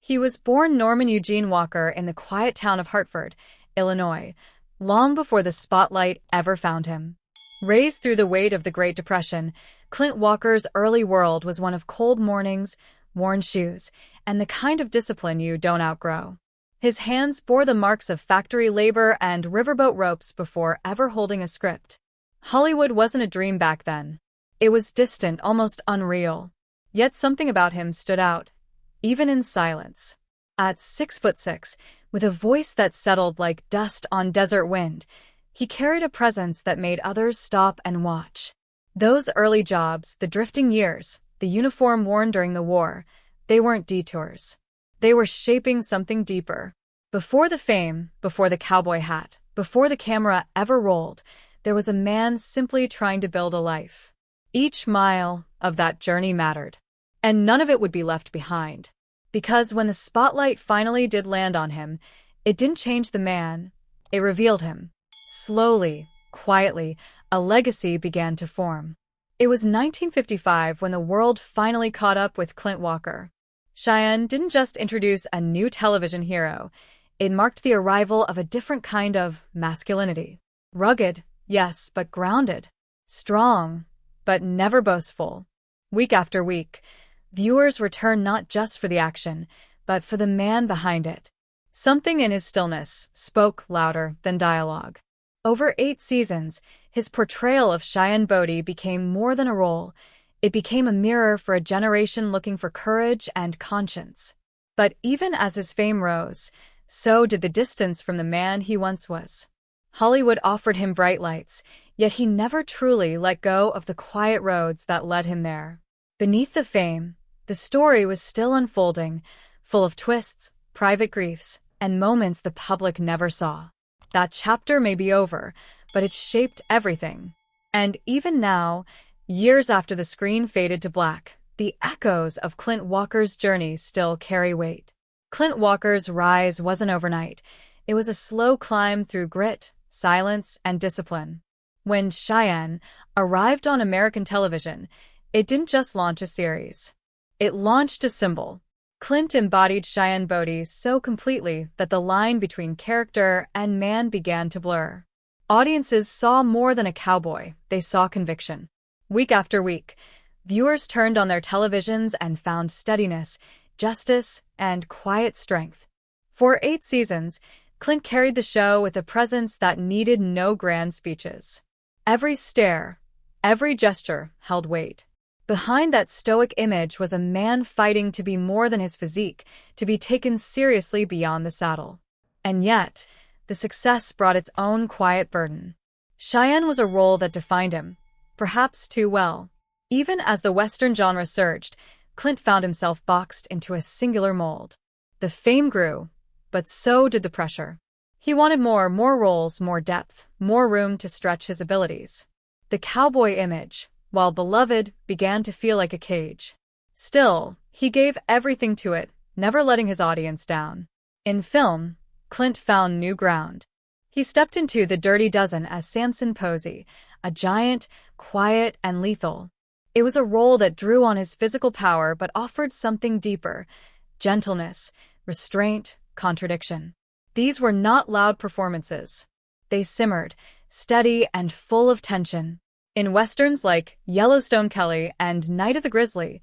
He was born Norman Eugene Walker in the quiet town of Hartford, Illinois, long before the spotlight ever found him. Raised through the weight of the Great Depression, Clint Walker's early world was one of cold mornings, worn shoes, and the kind of discipline you don't outgrow. His hands bore the marks of factory labor and riverboat ropes before ever holding a script. Hollywood wasn't a dream back then. It was distant, almost unreal. Yet something about him stood out, even in silence. At 6'6", with a voice that settled like dust on desert wind, he carried a presence that made others stop and watch. Those early jobs, the drifting years, the uniform worn during the war, they weren't detours. They were shaping something deeper. Before the fame, before the cowboy hat, before the camera ever rolled, there was a man simply trying to build a life. Each mile of that journey mattered, and none of it would be left behind. Because when the spotlight finally did land on him, it didn't change the man, it revealed him. Slowly, quietly, a legacy began to form. It was 1955 when the world finally caught up with Clint Walker. Cheyenne didn't just introduce a new television hero, it marked the arrival of a different kind of masculinity. Rugged, yes, but grounded. Strong, but never boastful. Week after week, viewers returned not just for the action, but for the man behind it. Something in his stillness spoke louder than dialogue. Over 8 seasons, his portrayal of Cheyenne Bodie became more than a role. It became a mirror for a generation looking for courage and conscience. But even as his fame rose, so did the distance from the man he once was. Hollywood offered him bright lights, yet he never truly let go of the quiet roads that led him there. Beneath the fame, the story was still unfolding, full of twists, private griefs, and moments the public never saw. That chapter may be over, but it shaped everything. And even now, years after the screen faded to black, the echoes of Clint Walker's journey still carry weight. Clint Walker's rise wasn't overnight. It was a slow climb through grit, silence, and discipline. When Cheyenne arrived on American television, it didn't just launch a series. It launched a symbol. Clint embodied Cheyenne Bodie so completely that the line between character and man began to blur. Audiences saw more than a cowboy, they saw conviction. Week after week, viewers turned on their televisions and found steadiness, justice, and quiet strength. For 8 seasons, Clint carried the show with a presence that needed no grand speeches. Every stare, every gesture held weight. Behind that stoic image was a man fighting to be more than his physique, to be taken seriously beyond the saddle. And yet, the success brought its own quiet burden. Cheyenne was a role that defined him, perhaps too well. Even as the Western genre surged, Clint found himself boxed into a singular mold. The fame grew, but so did the pressure. He wanted more roles, more depth, more room to stretch his abilities. The cowboy image, while beloved, began to feel like a cage. Still, he gave everything to it, never letting his audience down. In film, Clint found new ground. He stepped into The Dirty Dozen as Samson Posey, a giant, quiet, and lethal. It was a role that drew on his physical power but offered something deeper: gentleness, restraint, contradiction. These were not loud performances. They simmered, steady and full of tension. In westerns like Yellowstone Kelly and Night of the Grizzly,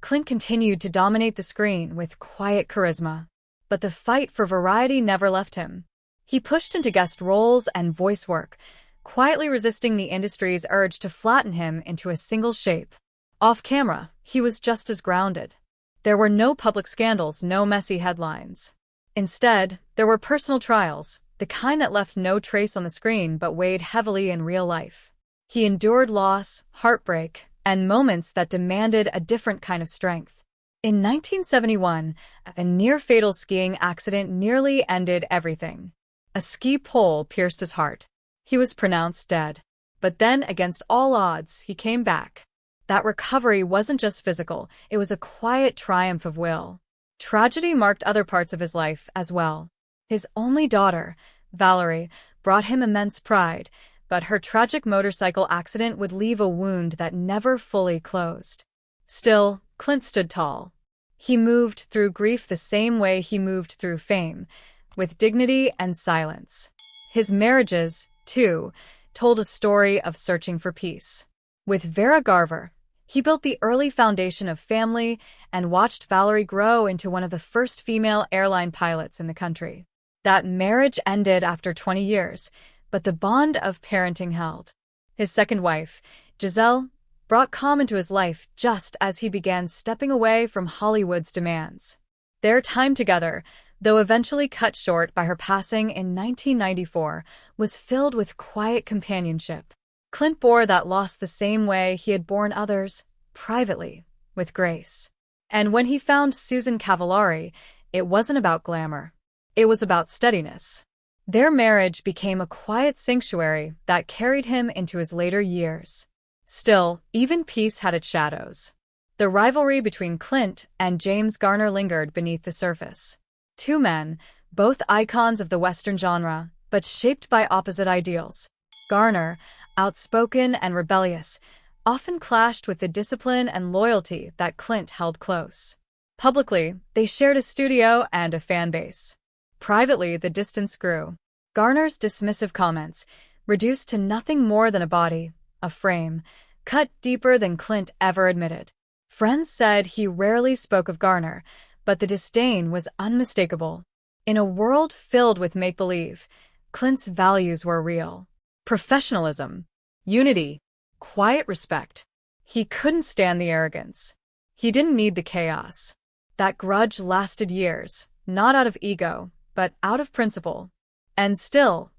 Clint continued to dominate the screen with quiet charisma. But the fight for variety never left him. He pushed into guest roles and voice work, quietly resisting the industry's urge to flatten him into a single shape. Off camera, he was just as grounded. There were no public scandals, no messy headlines. Instead, there were personal trials, the kind that left no trace on the screen but weighed heavily in real life. He endured loss, heartbreak, and moments that demanded a different kind of strength. In 1971, a near-fatal skiing accident nearly ended everything. A ski pole pierced his heart. He was pronounced dead. But then, against all odds, he came back. That recovery wasn't just physical, it was a quiet triumph of will. Tragedy marked other parts of his life as well. His only daughter, Rivalry, brought him immense pride, but her tragic motorcycle accident would leave a wound that never fully closed. Still, Clint stood tall. He moved through grief the same way he moved through fame, with dignity and silence. His marriages, too, told a story of searching for peace. With Vera Garver, he built the early foundation of family and watched Valerie grow into one of the first female airline pilots in the country. That marriage ended after 20 years, but the bond of parenting held. His second wife, Giselle, brought calm into his life just as he began stepping away from Hollywood's demands. Their time together, though eventually cut short by her passing in 1994, was filled with quiet companionship. Clint bore that loss the same way he had borne others, privately, with grace. And when he found Susan Cavallari, it wasn't about glamour. It was about steadiness. Their marriage became a quiet sanctuary that carried him into his later years. Still, even peace had its shadows. The rivalry between Clint and James Garner lingered beneath the surface. Two men, both icons of the Western genre, but shaped by opposite ideals. Garner, outspoken and rebellious, often clashed with the discipline and loyalty that Clint held close. Publicly, they shared a studio and a fan base. Privately, the distance grew. Garner's dismissive comments, reduced to nothing more than a body, a frame, cut deeper than Clint ever admitted. Friends said he rarely spoke of Garner, but the disdain was unmistakable. In a world filled with make-believe, Clint's values were real. Professionalism, unity, quiet respect. He couldn't stand the arrogance. He didn't need the chaos. That grudge lasted years, not out of ego, but out of principle. And still,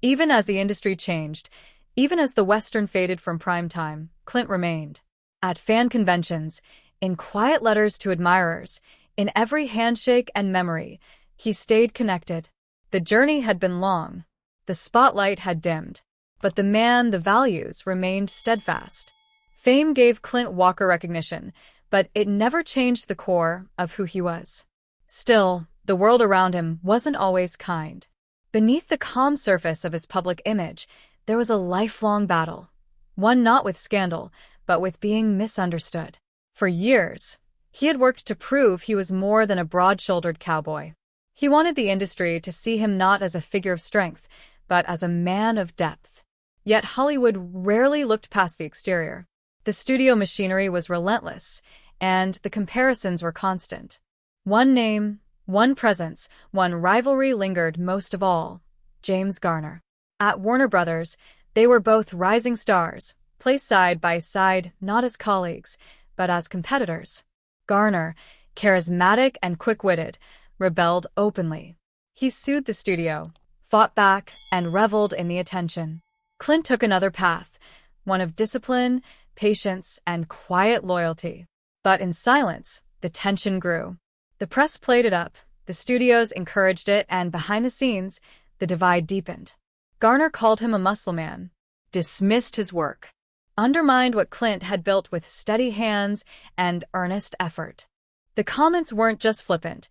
even as the industry changed, even as the Western faded from prime time, Clint remained. At fan conventions, in quiet letters to admirers, in every handshake and memory, he stayed connected. The journey had been long. The spotlight had dimmed. But the man, the values, remained steadfast. Fame gave Clint Walker recognition, but it never changed the core of who he was. Still, the world around him wasn't always kind. Beneath the calm surface of his public image, there was a lifelong battle. One not with scandal, but with being misunderstood. For years, he had worked to prove he was more than a broad-shouldered cowboy. He wanted the industry to see him not as a figure of strength, but as a man of depth. Yet Hollywood rarely looked past the exterior. The studio machinery was relentless, and the comparisons were constant. One name, one presence, one rivalry lingered most of all: James Garner. At Warner Brothers, they were both rising stars, placed side by side not as colleagues, but as competitors. Garner, charismatic and quick-witted, rebelled openly. He sued the studio, fought back, and reveled in the attention. Clint took another path, one of discipline, patience, and quiet loyalty. But in silence, the tension grew. The press played it up, the studios encouraged it, and behind the scenes, the divide deepened. Garner called him a muscle man, dismissed his work, undermined what Clint had built with steady hands and earnest effort. The comments weren't just flippant.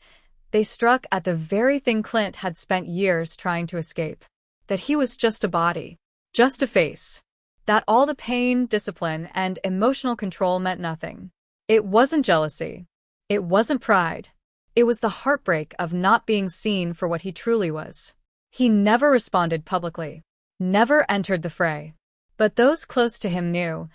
They struck at the very thing Clint had spent years trying to escape. That he was just a body, just a face. That all the pain, discipline, and emotional control meant nothing. It wasn't jealousy. It wasn't pride. It was the heartbreak of not being seen for what he truly was. He never responded publicly, never entered the fray. But those close to him knew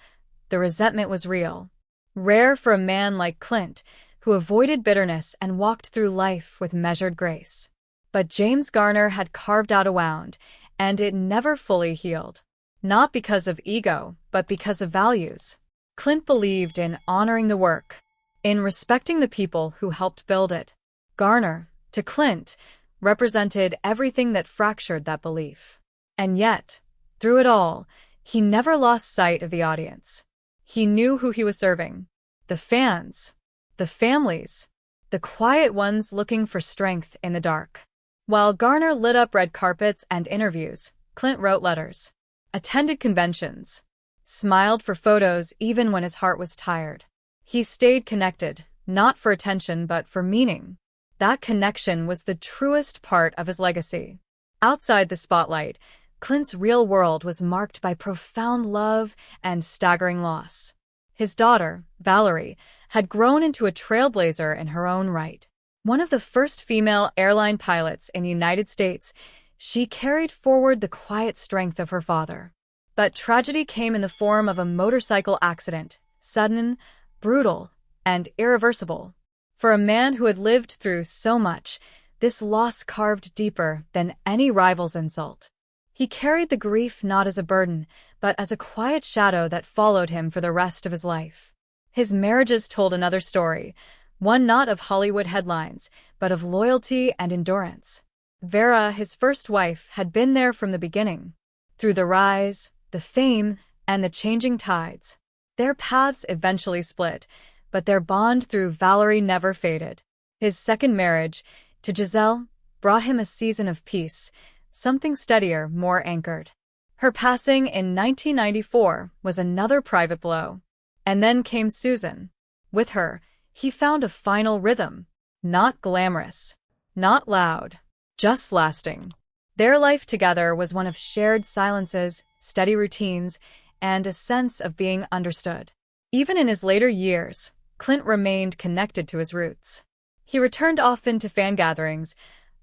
the resentment was real. Rare for a man like Clint, who avoided bitterness and walked through life with measured grace. But James Garner had carved out a wound, and it never fully healed. Not because of ego, but because of values. Clint believed in honoring the work, in respecting the people who helped build it. Garner, to Clint, represented everything that fractured that belief. And yet, through it all, he never lost sight of the audience. He knew who he was serving. The fans. The families. The quiet ones looking for strength in the dark. While Garner lit up red carpets and interviews, Clint wrote letters, attended conventions, smiled for photos even when his heart was tired. He stayed connected, not for attention but for meaning. That connection was the truest part of his legacy. Outside the spotlight, Clint's real world was marked by profound love and staggering loss. His daughter, Valerie, had grown into a trailblazer in her own right. One of the first female airline pilots in the United States, she carried forward the quiet strength of her father. But tragedy came in the form of a motorcycle accident, sudden, brutal, and irreversible. For a man who had lived through so much, this loss carved deeper than any rival's insult. He carried the grief not as a burden, but as a quiet shadow that followed him for the rest of his life. His marriages told another story, one not of Hollywood headlines, but of loyalty and endurance. Vera, his first wife, had been there from the beginning. Through the rise, the fame, and the changing tides. Their paths eventually split, but their bond through Valerie never faded. His second marriage, to Giselle, brought him a season of peace, something steadier, more anchored. Her passing in 1994 was another private blow. And then came Susan. With her, he found a final rhythm. Not glamorous, not loud, just lasting. Their life together was one of shared silences, steady routines, and a sense of being understood. Even in his later years, Clint remained connected to his roots. He returned often to fan gatherings,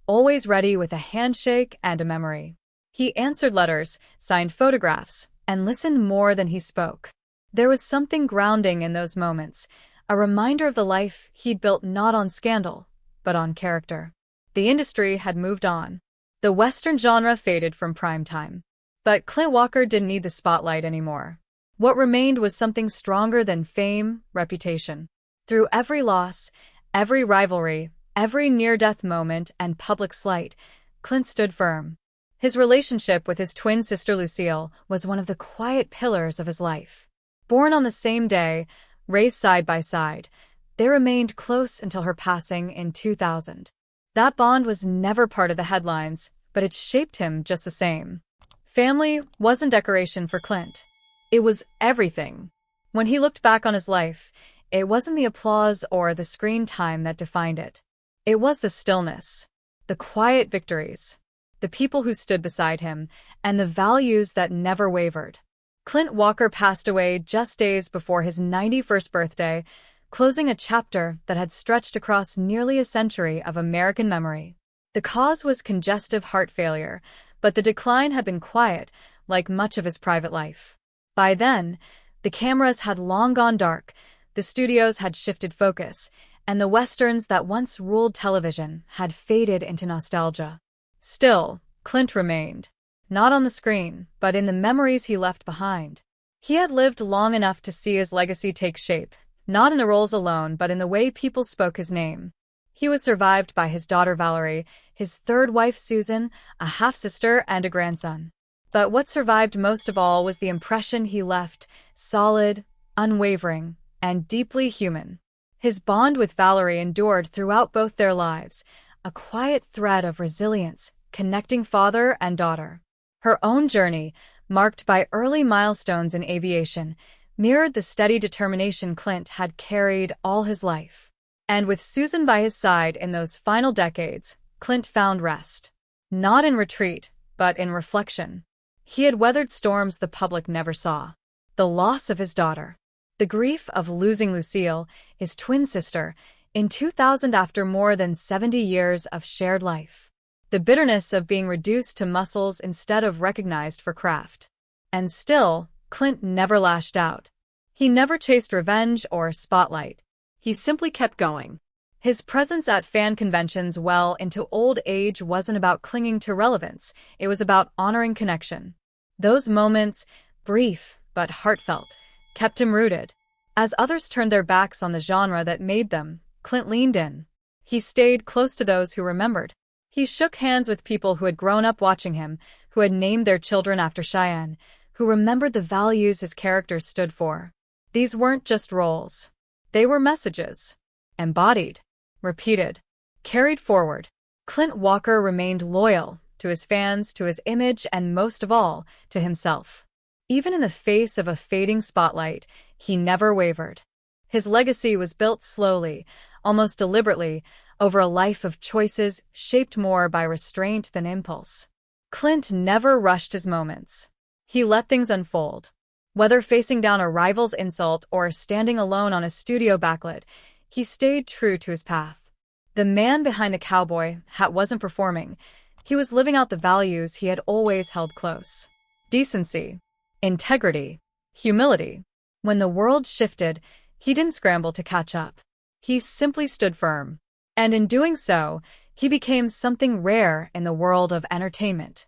always ready with a handshake and a memory. He answered letters, signed photographs, and listened more than he spoke. There was something grounding in those moments, a reminder of the life he'd built not on scandal, but on character. The industry had moved on. The Western genre faded from prime time. But Clint Walker didn't need the spotlight anymore. What remained was something stronger than fame, reputation. Through every loss, every rivalry, every near-death moment, and public slight, Clint stood firm. His relationship with his twin sister Lucille was one of the quiet pillars of his life. Born on the same day, raised side by side, they remained close until her passing in 2000. That bond was never part of the headlines, but it shaped him just the same. Family wasn't decoration for Clint. It was everything. When he looked back on his life, it wasn't the applause or the screen time that defined it. It was the stillness, the quiet victories, the people who stood beside him, and the values that never wavered. Clint Walker passed away just days before his 91st birthday, closing a chapter that had stretched across nearly a century of American memory. The cause was congestive heart failure, but the decline had been quiet, like much of his private life. By then, the cameras had long gone dark, the studios had shifted focus, and the westerns that once ruled television had faded into nostalgia. Still, Clint remained. Not on the screen, but in the memories he left behind. He had lived long enough to see his legacy take shape, not in the roles alone but in the way people spoke his name. He was survived by his daughter Valerie, his third wife Susan, a half-sister and a grandson. But what survived most of all was the impression he left, solid, unwavering, and deeply human. His bond with Valerie endured throughout both their lives, a quiet thread of resilience, connecting father and daughter. Her own journey, marked by early milestones in aviation, mirrored the steady determination Clint had carried all his life. And with Susan by his side in those final decades, Clint found rest. Not in retreat, but in reflection. He had weathered storms the public never saw. The loss of his daughter. The grief of losing Lucille, his twin sister, in 2000 after more than 70 years of shared life. The bitterness of being reduced to muscles instead of recognized for craft. And still, Clint never lashed out. He never chased revenge or spotlight. He simply kept going. His presence at fan conventions well into old age wasn't about clinging to relevance, it was about honoring connection. Those moments, brief but heartfelt, kept him rooted. As others turned their backs on the genre that made them, Clint leaned in. He stayed close to those who remembered. He shook hands with people who had grown up watching him, who had named their children after Cheyenne, who remembered the values his characters stood for. These weren't just roles. They were messages. Embodied, repeated, carried forward. Clint Walker remained loyal to his fans, to his image, and most of all, to himself. Even in the face of a fading spotlight, he never wavered. His legacy was built slowly, almost deliberately, over a life of choices shaped more by restraint than impulse. Clint never rushed his moments. He let things unfold. Whether facing down a rival's insult or standing alone on a studio backlit, he stayed true to his path. The man behind the cowboy hat wasn't performing. He was living out the values he had always held close. Decency, integrity, humility. When the world shifted, he didn't scramble to catch up. He simply stood firm. And in doing so, he became something rare in the world of entertainment.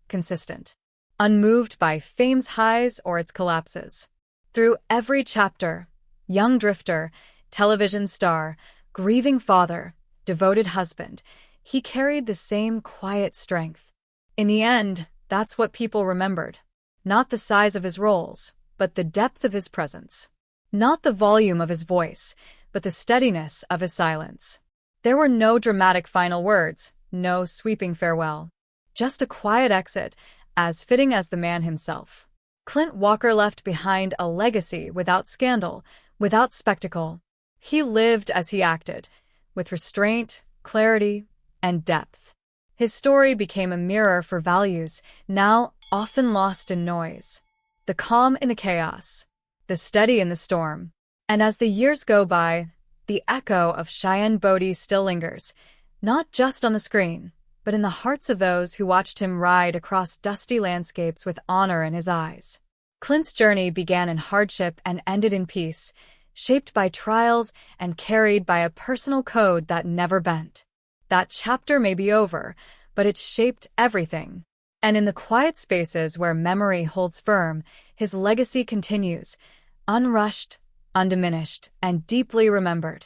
Consistent. Unmoved by fame's highs or its collapses. Through every chapter, young drifter, television star, grieving father, devoted husband, he carried the same quiet strength. In the end, that's what people remembered. Not the size of his roles, but the depth of his presence. Not the volume of his voice, but the steadiness of his silence. There were no dramatic final words, no sweeping farewell. Just a quiet exit, as fitting as the man himself. Clint Walker left behind a legacy without scandal, without spectacle. He lived as he acted, with restraint, clarity, and depth. His story became a mirror for values, now often lost in noise. The calm in the chaos, the steady in the storm. And as the years go by, the echo of Cheyenne Bodie still lingers, not just on the screen, but in the hearts of those who watched him ride across dusty landscapes with honor in his eyes. Clint's journey began in hardship and ended in peace, shaped by trials and carried by a personal code that never bent. That chapter may be over, but it shaped everything. And in the quiet spaces where memory holds firm, his legacy continues, unrushed, undiminished, and deeply remembered.